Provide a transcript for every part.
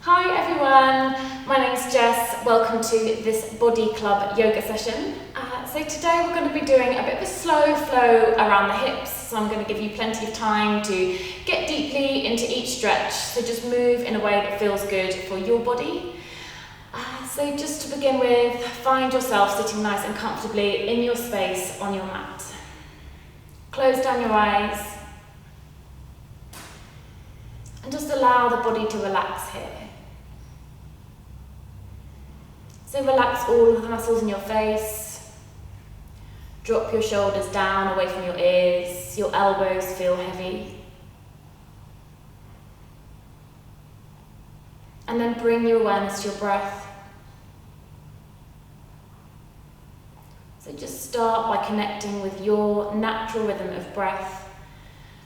Hi everyone, my name's Jess. Welcome to this body club yoga session. So today we're going to be doing a bit of a slow flow around the hips. So I'm going to give you plenty of time to get deeply into each stretch. So just move in a way that feels good for your body. So just to begin with, find yourself sitting nice and comfortably in your space on your mat. Close down your eyes and just allow the body to relax here. So relax all of the muscles in your face. Drop your shoulders down away from your ears. Your elbows feel heavy. And then bring your awareness to your breath. So just start by connecting with your natural rhythm of breath.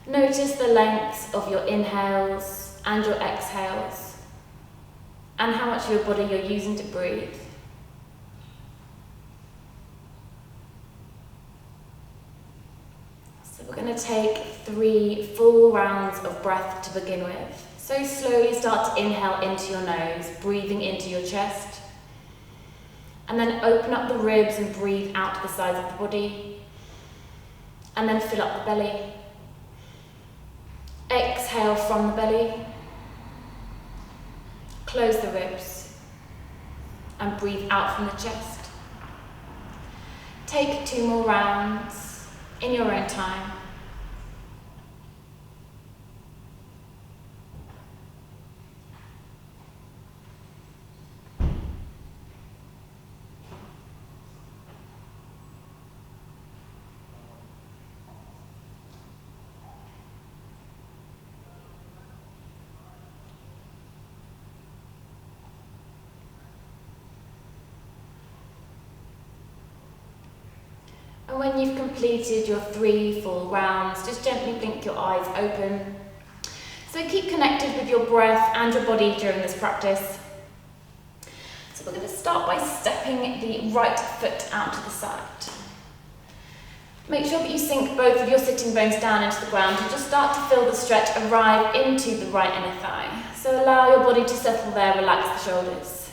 Notice the lengths of your inhales and your exhales, and how much of your body you're using to breathe. So we're going to take 3 full rounds of breath to begin with. So slowly start to inhale into your nose, breathing into your chest. And then open up the ribs and breathe out to the sides of the body. And then fill up the belly. Exhale from the belly. Close the ribs. And breathe out from the chest. Take 2 more rounds in your own time. And when you've completed your 3 full rounds, just gently blink your eyes open. So keep connected with your breath and your body during this practice. So we're going to start by stepping the right foot out to the side. Make sure that you sink both of your sitting bones down into the ground and just start to feel the stretch arrive into the right inner thigh. So allow your body to settle there, relax the shoulders.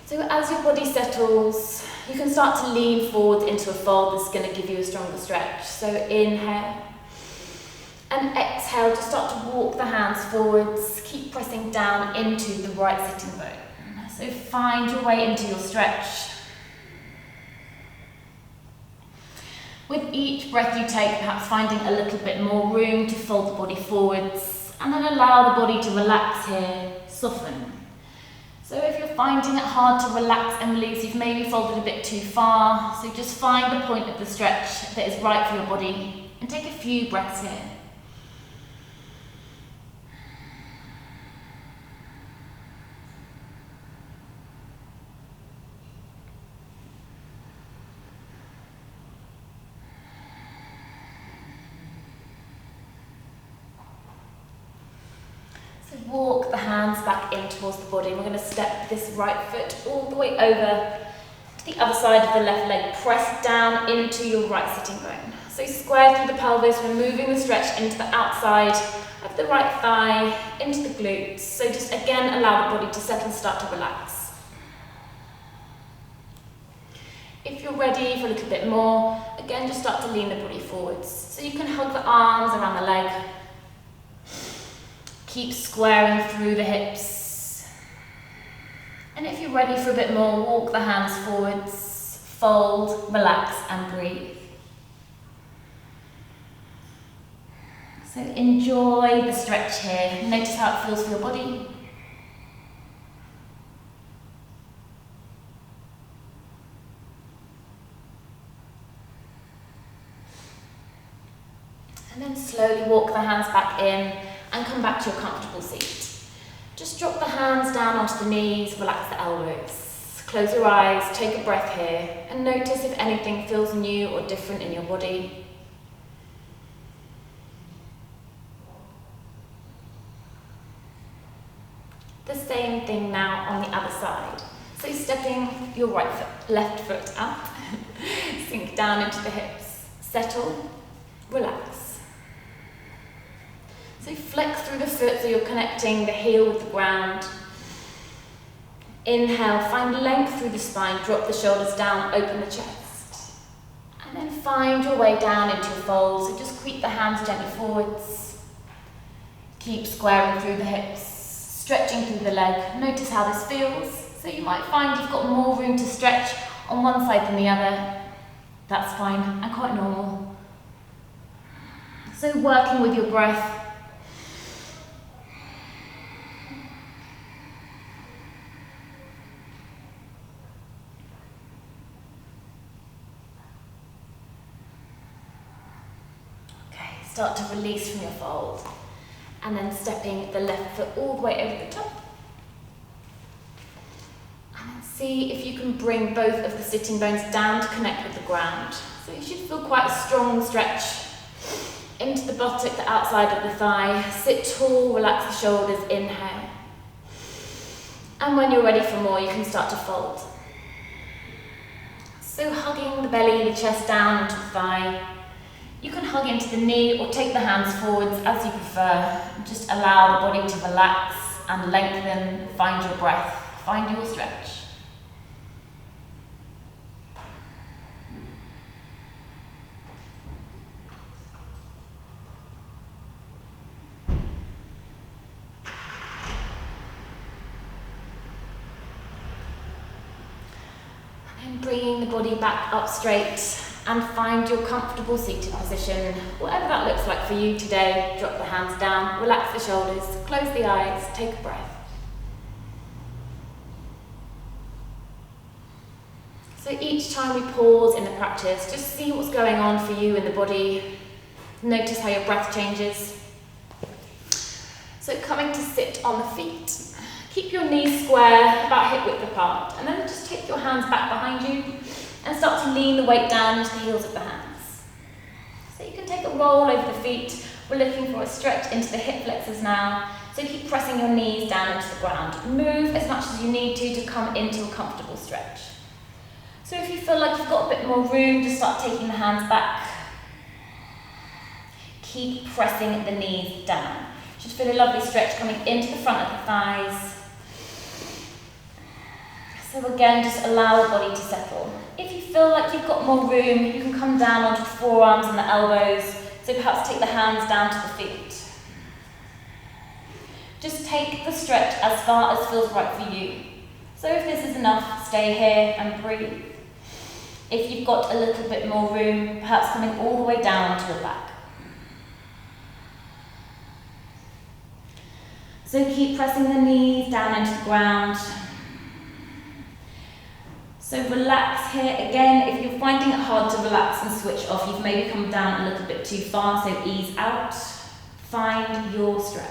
So as your body settles, you can start to lean forward into a fold. This is going to give you a stronger stretch. So inhale and exhale, just start to walk the hands forwards. Keep pressing down into the right sitting bone. So find your way into your stretch. With each breath you take, perhaps finding a little bit more room to fold the body forwards, and then allow the body to relax here, soften. So if you're finding it hard to relax and release, you've maybe folded a bit too far, so just find the point of the stretch that is right for your body and take a few breaths here. Walk the hands back in towards the body. We're going to step this right foot all the way over to the other side of the left leg. Press down into your right sitting bone. So square through the pelvis. We're moving the stretch into the outside of the right thigh, into the glutes. So just again allow the body to settle and start to relax. If you're ready for a little bit more, again just start to lean the body forwards. So you can hug the arms around the leg. Keep squaring through the hips. And if you're ready for a bit more, walk the hands forwards, fold, relax and breathe. So enjoy the stretch here. Notice how it feels for your body. And then slowly walk the hands back in and come back to your comfortable seat. Just drop the hands down onto the knees, relax the elbows. Close your eyes, take a breath here, and notice if anything feels new or different in your body. The same thing now on the other side. So stepping your right foot, left foot up, sink down into the hips, settle, relax. So flex through the foot so you're connecting the heel with the ground. Inhale, find length through the spine, drop the shoulders down, open the chest. And then find your way down into your fold, so just creep the hands gently forwards. Keep squaring through the hips, stretching through the leg. Notice how this feels. So you might find you've got more room to stretch on one side than the other. That's fine and quite normal. So working with your breath. Start to release from your fold, and then stepping the left foot all the way over the top. And then see if you can bring both of the sitting bones down to connect with the ground. So you should feel quite a strong stretch into the buttock, the outside of the thigh. Sit tall, relax the shoulders, inhale. And when you're ready for more, you can start to fold. So hugging the belly, the chest down into the thigh. You can hug into the knee or take the hands forwards as you prefer. Just allow the body to relax and lengthen. Find your breath, find your stretch. And bringing the body back up straight. And find your comfortable seated position, whatever that looks like for you today. Drop the hands down, relax the shoulders, close the eyes, take a breath. So each time we pause in the practice, just see what's going on for you in the body. Notice how your breath changes. So coming to sit on the feet. Keep your knees square, about hip width apart, and then just take your hands back behind you. And start to lean the weight down into the heels of the hands. So you can take a roll over the feet. We're looking for a stretch into the hip flexors now. So keep pressing your knees down into the ground. Move as much as you need to come into a comfortable stretch. So if you feel like you've got a bit more room, just start taking the hands back. Keep pressing the knees down. You should feel a lovely stretch coming into the front of the thighs. So again, just allow the body to settle. If you feel like you've got more room, you can come down onto the forearms and the elbows. So perhaps take the hands down to the feet. Just take the stretch as far as feels right for you. So if this is enough, stay here and breathe. If you've got a little bit more room, perhaps coming all the way down to your back. So keep pressing the knees down into the ground. So relax here. Again, if you're finding it hard to relax and switch off, you've maybe come down a little bit too far, so ease out. Find your stretch.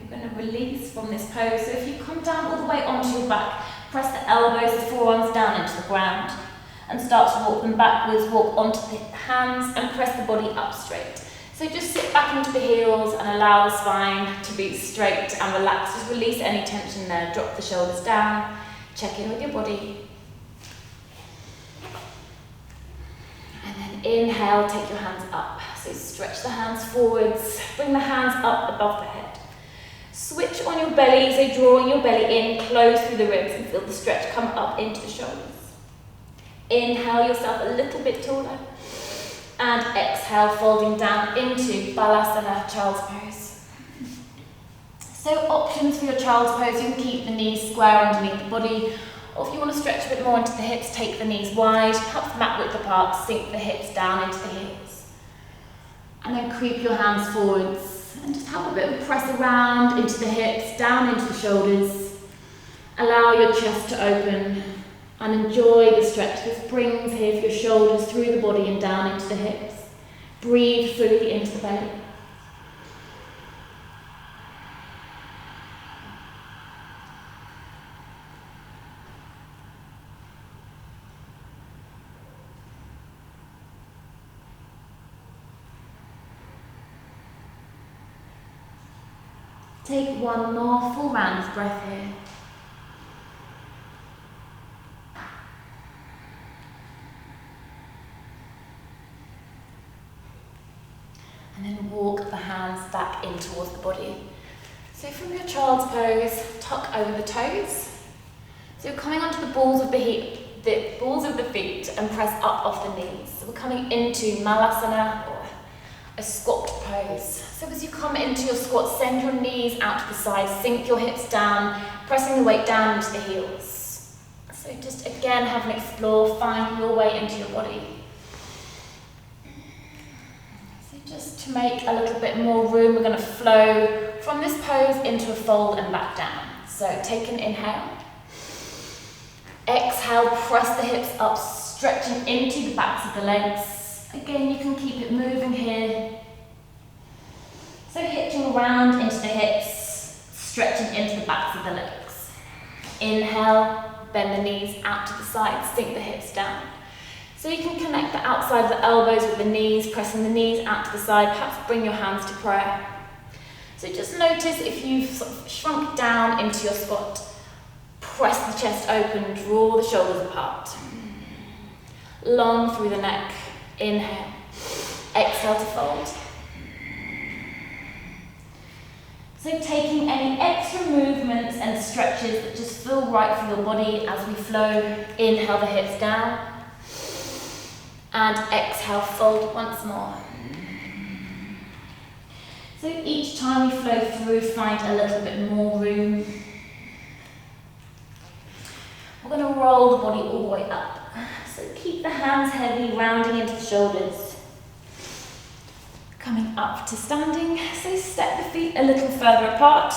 We're going to release from this pose. So if you come down all the way onto your back, press the elbows, the forearms down into the ground and start to walk them backwards, walk onto the hands and press the body up straight. So just sit back into the heels and allow the spine to be straight and relaxed. Just release any tension there, drop the shoulders down, check in with your body. And then inhale, take your hands up. So stretch the hands forwards, bring the hands up above the head. Switch on your belly, so drawing your belly in, close through the ribs and feel the stretch come up into the shoulders. Inhale yourself a little bit taller and exhale, folding down into Balasana, Child's Pose. So options for your Child's Pose, you can keep the knees square underneath the body, or if you want to stretch a bit more into the hips, take the knees wide, perhaps mat width apart, sink the hips down into the heels. And then creep your hands forwards. And just have a bit of a press around into the hips, down into the shoulders. Allow your chest to open and enjoy the stretch this brings here for your shoulders through the body and down into the hips. Breathe fully into the belly. Take one more full round of breath here. And then walk the hands back in towards the body. So from your child's pose, tuck over the toes. So you're coming onto the balls of the feet and press up off the knees. So we're coming into Malasana, or a squat pose. So as you come into your squat, send your knees out to the side, sink your hips down, pressing the weight down into the heels. So just again have an explore, find your way into your body. Just to make a little bit more room, we're going to flow from this pose into a fold and back down. So take an inhale. Exhale, press the hips up, stretching into the backs of the legs. Again, you can keep it moving here. So hitching around into the hips, stretching into the backs of the legs. Inhale, bend the knees out to the side, sink the hips down. So you can connect the outside of the elbows with the knees, pressing the knees out to the side, perhaps bring your hands to prayer. So just notice if you've sort of shrunk down into your squat, press the chest open, draw the shoulders apart. Long through the neck, inhale. Exhale to fold. So taking any extra movements and stretches that just feel right for your body as we flow, inhale the hips down. And exhale, fold once more. So each time we flow through, find a little bit more room. We're going to roll the body all the way up. So keep the hands heavy, rounding into the shoulders. Coming up to standing, so step the feet a little further apart.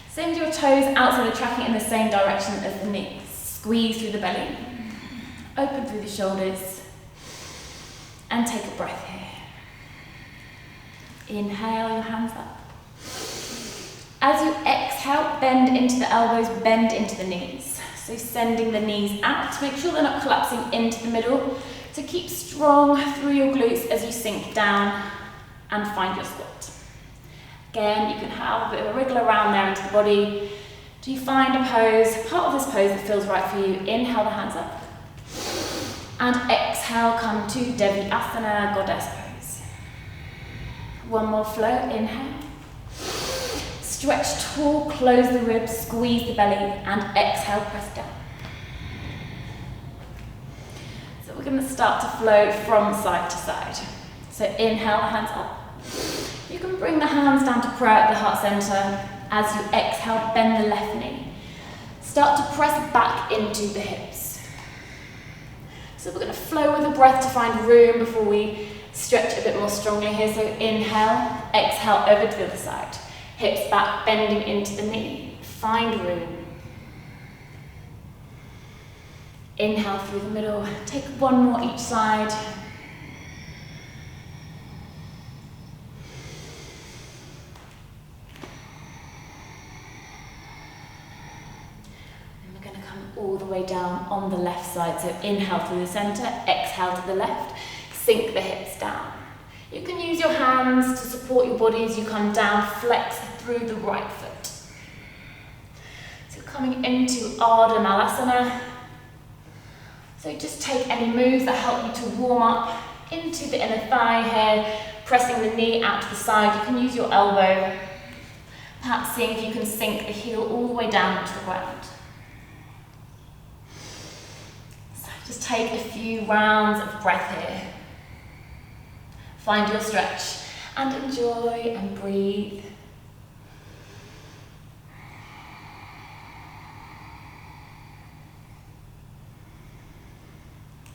Send your toes outside the tracking in the same direction as the knees. Squeeze through the belly. Open through the shoulders. And take a breath here. Inhale, your hands up. As you exhale, bend into the elbows, bend into the knees. So sending the knees out to make sure they're not collapsing into the middle. So keep strong through your glutes as you sink down and find your squat. Again, you can have a bit of a wriggle around there into the body. Do you find a pose, part of this pose that feels right for you? Inhale the hands up. And exhale, come to Devi Asana, goddess pose. One more flow, inhale. Stretch tall, close the ribs, squeeze the belly, and exhale, press down. So we're going to start to flow from side to side. So inhale, hands up. You can bring the hands down to prayer at the heart center. As you exhale, bend the left knee. Start to press back into the hips. So we're going to flow with the breath to find room before we stretch a bit more strongly here. So inhale, exhale over to the other side. Hips back, bending into the knee. Find room. Inhale through the middle. Take one more each side. All the way down on the left side. So inhale through the center, exhale to the left, sink the hips down. You can use your hands to support your body as you come down, flex through the right foot. So coming into Ardha Malasana. So just take any moves that help you to warm up into the inner thigh here, pressing the knee out to the side. You can use your elbow, perhaps seeing if you can sink the heel all the way down to the ground. Just take a few rounds of breath here. Find your stretch and enjoy and breathe.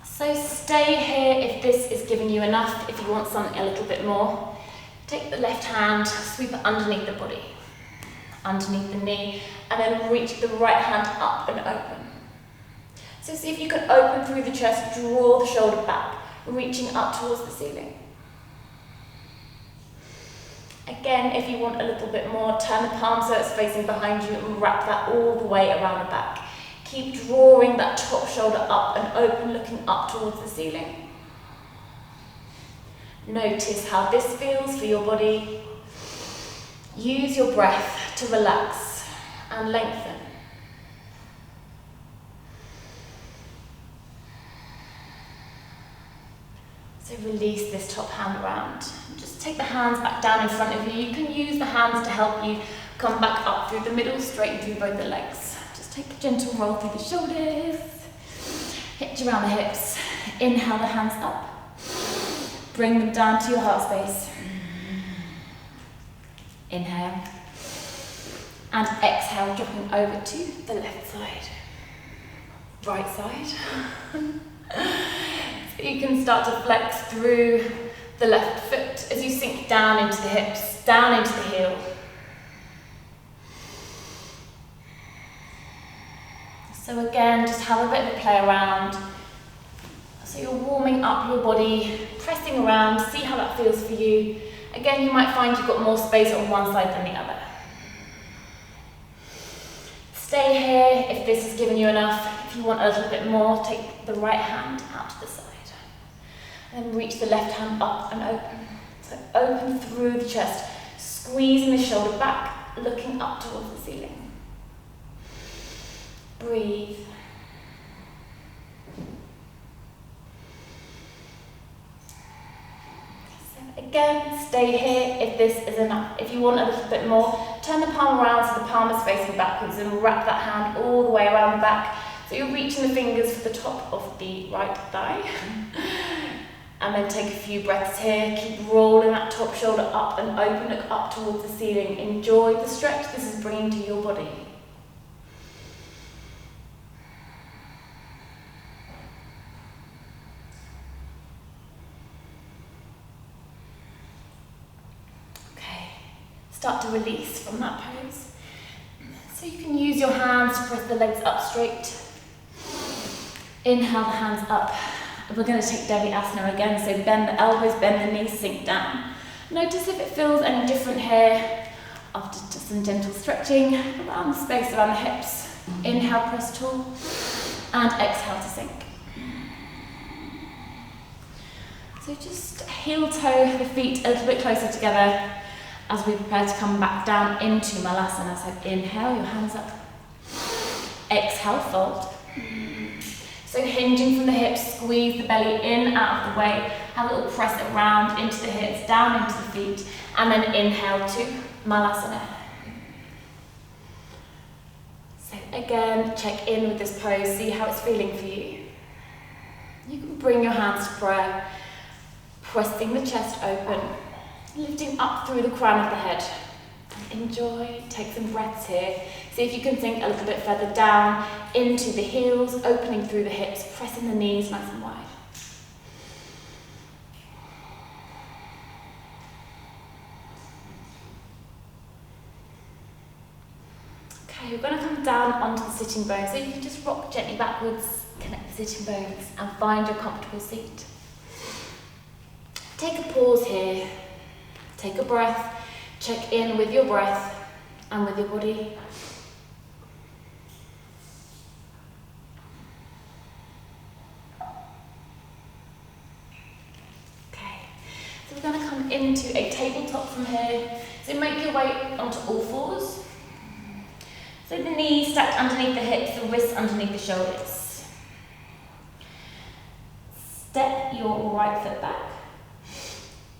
So stay here if this is giving you enough. If you want something a little bit more, take the left hand, sweep it underneath the body, underneath the knee, and then reach the right hand up and open. So see if you can open through the chest, draw the shoulder back, reaching up towards the ceiling. Again, if you want a little bit more, turn the palm so it's facing behind you and wrap that all the way around the back. Keep drawing that top shoulder up and open, looking up towards the ceiling. Notice how this feels for your body. Use your breath to relax and lengthen. So release this top hand around. Just take the hands back down in front of you. You can use the hands to help you come back up through the middle, straighten through both the legs. Just take a gentle roll through the shoulders. Hitch around the hips. Inhale the hands up. Bring them down to your heart space. Inhale. And exhale, dropping over to the left side. Right side. So you can start to flex through the left foot as you sink down into the hips, down into the heel. So again, just have a bit of a play around. So you're warming up your body, pressing around, see how that feels for you. Again, you might find you've got more space on one side than the other. Stay here if this has given you enough. If you want a little bit more, take the right hand out to the side. And reach the left hand up and open. So open through the chest, squeezing the shoulder back, looking up towards the ceiling. Breathe. So again, stay here if this is enough. If you want a little bit more, turn the palm around so the palm is facing backwards and wrap that hand all the way around the back. So you're reaching the fingers for the top of the right thigh. And then take a few breaths here. Keep rolling that top shoulder up and open, look up towards the ceiling. Enjoy the stretch this is bringing to your body. Okay, start to release from that pose. So you can use your hands to press the legs up straight. Inhale the hands up. We're going to take Devi Asana again, so bend the elbows, bend the knees, sink down. Notice if it feels any different here after just some gentle stretching around the space around the hips. Inhale, press tall, and exhale to sink. So just heel toe the feet a little bit closer together as we prepare to come back down into Malasana. So inhale, your hands up. Exhale, fold. So hinging from the hips, squeeze the belly in, out of the way, have a little press around into the hips, down into the feet, and then inhale to Malasana. So again, check in with this pose, see how it's feeling for you. You can bring your hands to prayer, pressing the chest open, lifting up through the crown of the head. Enjoy, take some breaths here. See if you can sink a little bit further down into the heels, opening through the hips, pressing the knees nice and wide. Okay, we're going to come down onto the sitting bones. So you can just rock gently backwards, connect the sitting bones, and find your comfortable seat. Take a pause here, take a breath, check in with your breath and with your body. So we're going to come into a tabletop from here. So make your way onto all fours. So the knees stacked underneath the hips, the wrists underneath the shoulders. Step your right foot back.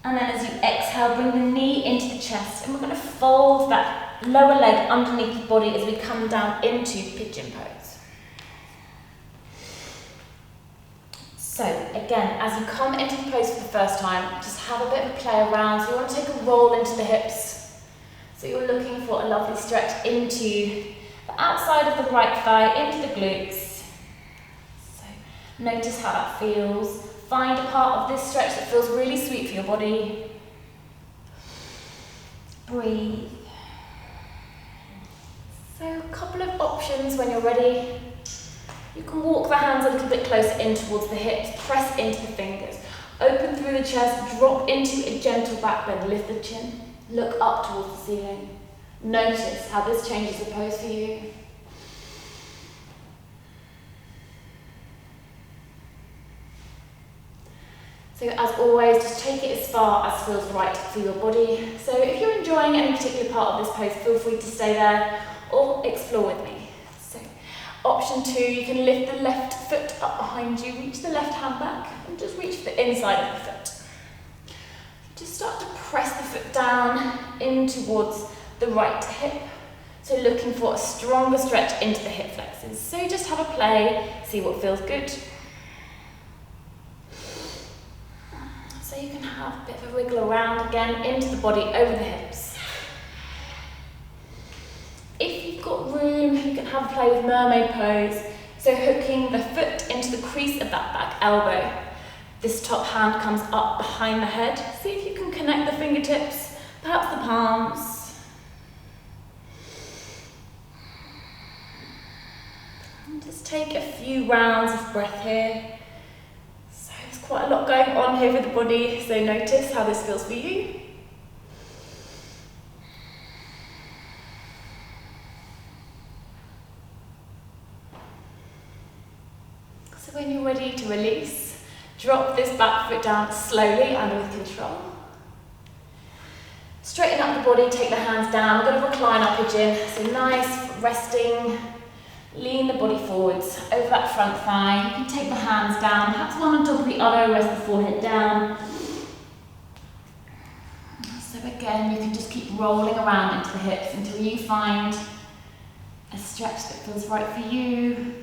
And then as you exhale, bring the knee into the chest. And we're going to fold that lower leg underneath the body as we come down into pigeon pose. So again, as you come into the pose for the first time, just have a bit of a play around. So you want to take a roll into the hips. So you're looking for a lovely stretch into the outside of the right thigh, into the glutes. So notice how that feels. Find a part of this stretch that feels really sweet for your body. Breathe. So a couple of options when you're ready. You can walk the hands a little bit closer in towards the hips, press into the fingers. Open through the chest, drop into a gentle back bend, lift the chin, look up towards the ceiling. Notice how this changes the pose for you. So as always, just take it as far as feels right for your body. So if you're enjoying any particular part of this pose, feel free to stay there or explore with me. So option 2, you can lift the left foot up behind you, reach the left hand back and just reach for the inside of the foot. Just start to press the foot down in towards the right hip. So looking for a stronger stretch into the hip flexors. So just have a play, see what feels good. So you can have a bit of a wiggle around again into the body over the hips. If you've got room, you can have a play with mermaid pose. So hooking the foot into the crease of that back elbow. This top hand comes up behind the head. See if you can connect the fingertips, perhaps the palms. And just take a few rounds of breath here. So there's quite a lot going on here with the body, so notice how this feels for you. So when you're ready to release, drop this back foot down slowly and with control. Straighten up the body, take the hands down. We're going to recline our pigeon. So nice, resting. Lean the body forwards over that front thigh. You can take the hands down, perhaps one on top of the other, rest the forehead down. So again, you can just keep rolling around into the hips until you find a stretch that feels right for you.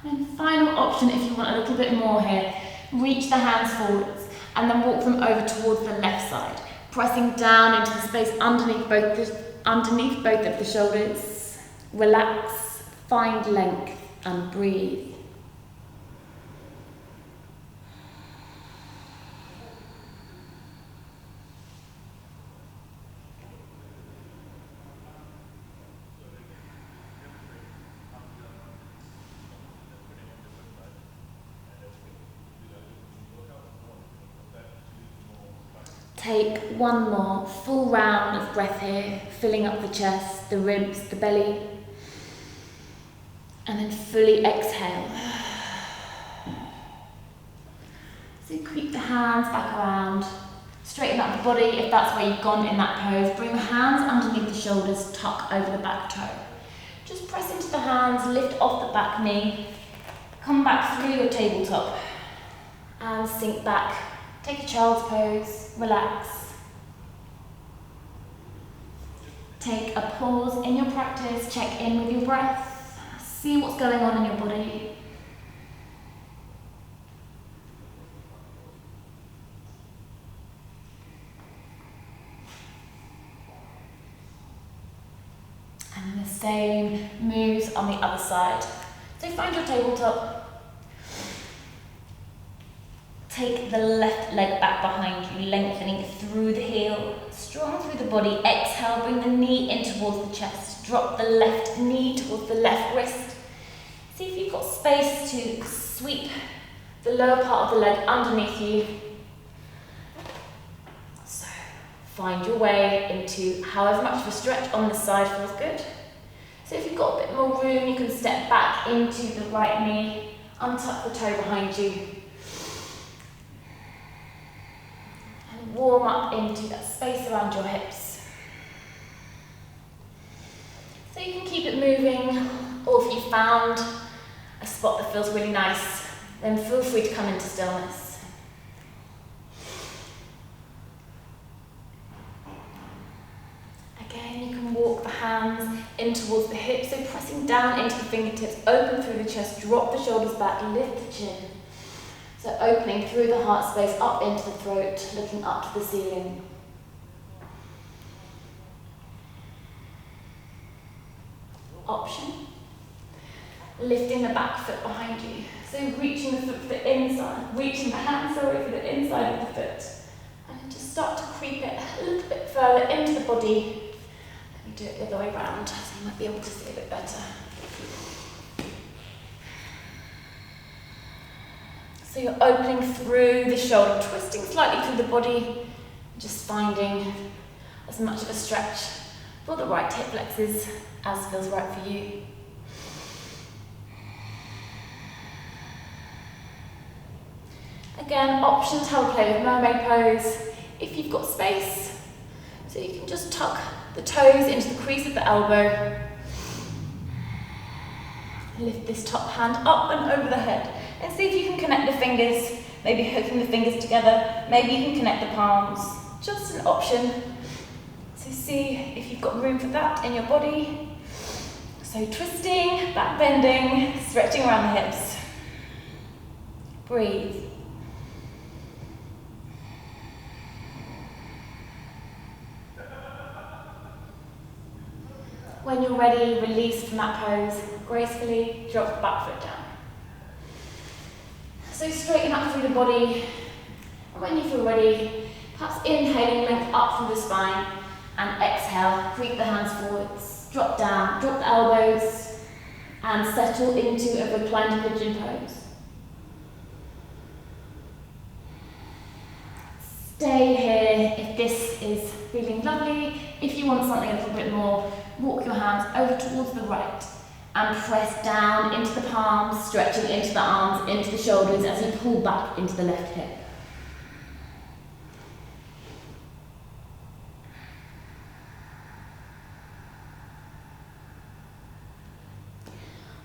And then final option, if you want a little bit more here, reach the hands forwards and then walk them over towards the left side, pressing down into the space underneath both of the shoulders. Relax, find length and breathe. Take one more full round of breath here, filling up the chest, the ribs, the belly. And then fully exhale. So creep the hands back around. Straighten up the body if that's where you've gone in that pose. Bring the hands underneath the shoulders, tuck over the back toe. Just press into the hands, lift off the back knee. Come back through your tabletop. And sink back. Take a child's pose, relax. Take a pause in your practice, check in with your breath, see what's going on in your body. And the same moves on the other side. So find your tabletop. Take the left leg back behind you, lengthening through the heel, strong through the body. Exhale, bring the knee in towards the chest. Drop the left knee towards the left wrist. See if you've got space to sweep the lower part of the leg underneath you. So find your way into however much of a stretch on the side feels good. So if you've got a bit more room, you can step back into the right knee, untuck the toe behind you. Warm up into that space around your hips. So you can keep it moving, or if you found a spot that feels really nice, then feel free to come into stillness. Again, you can walk the hands in towards the hips, so pressing down into the fingertips, open through the chest, drop the shoulders back, lift the chin. So opening through the heart space, up into the throat, looking up to the ceiling. Option. Lifting the back foot behind you. So reaching the foot for the inside, reaching the hand, for the inside of the foot. And then just start to creep it a little bit further into the body. Let me do it the other way around, so you might be able to see a bit better. So you're opening through the shoulder, twisting slightly through the body, just finding as much of a stretch for the right hip flexors as feels right for you. Again, options how to play with mermaid pose if you've got space. So you can just tuck the toes into the crease of the elbow. Lift this top hand up and over the head and see if you can connect the fingers, maybe hooking the fingers together, maybe you can connect the palms, just an option. So see if you've got room for that in your body. So twisting, back bending, stretching around the hips. Breathe. When you're ready, release from that pose. Gracefully drop the back foot down. So straighten up through the body. And when you feel ready, perhaps inhaling length up through the spine and exhale, creep the hands forwards, drop down, drop the elbows and settle into a reclined pigeon pose. Stay here if this is feeling lovely. If you want something a little bit more, walk your hands over towards the right and press down into the palms, stretching into the arms, into the shoulders as you pull back into the left hip.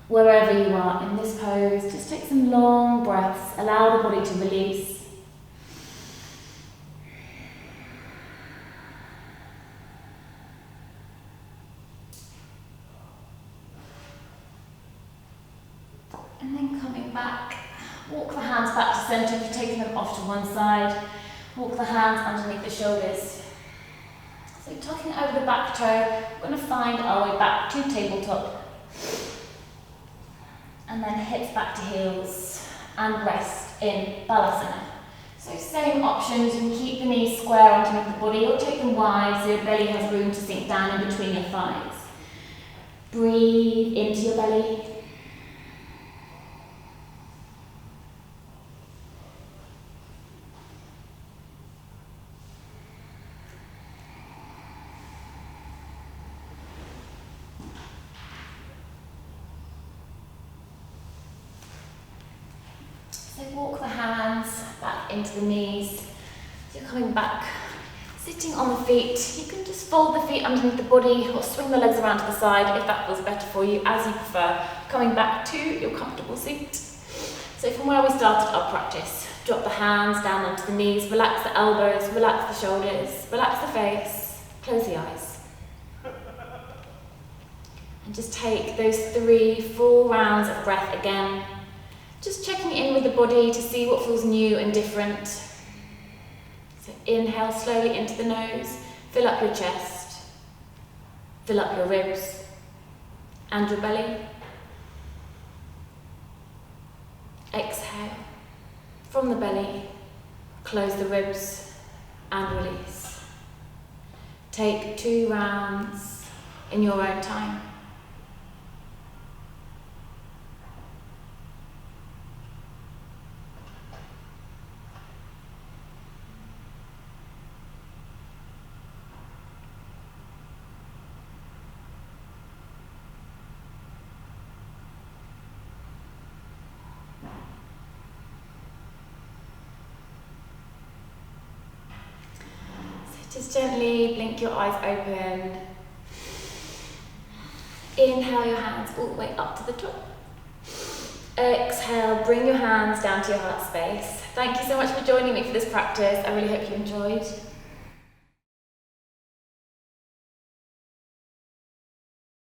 Wherever you are in this pose, just take some long breaths, allow the body to release. And then coming back, walk the hands back to centre if you're taking them off to one side. Walk the hands underneath the shoulders. So tucking over the back toe, we're going to find our way back to tabletop. And then hips back to heels and rest in Balasana. So same options, you can keep the knees square underneath the body or take them wide so your belly has room to sink down in between your thighs. Breathe into your belly. So walk the hands back into the knees. So you're coming back, sitting on the feet. You can just fold the feet underneath the body or swing the legs around to the side if that feels better for you, as you prefer. Coming back to your comfortable seat. So from where we started our practice, drop the hands down onto the knees, relax the elbows, relax the shoulders, relax the face, close the eyes. And just take those 3 full rounds of breath again. Just checking in with the body to see what feels new and different. So inhale slowly into the nose, fill up your chest, fill up your ribs and your belly. Exhale from the belly, close the ribs and release. Take 2 rounds in your own time. Just gently blink your eyes open. Inhale your hands all the way up to the top. Exhale, bring your hands down to your heart space. Thank you so much for joining me for this practice. I really hope you enjoyed.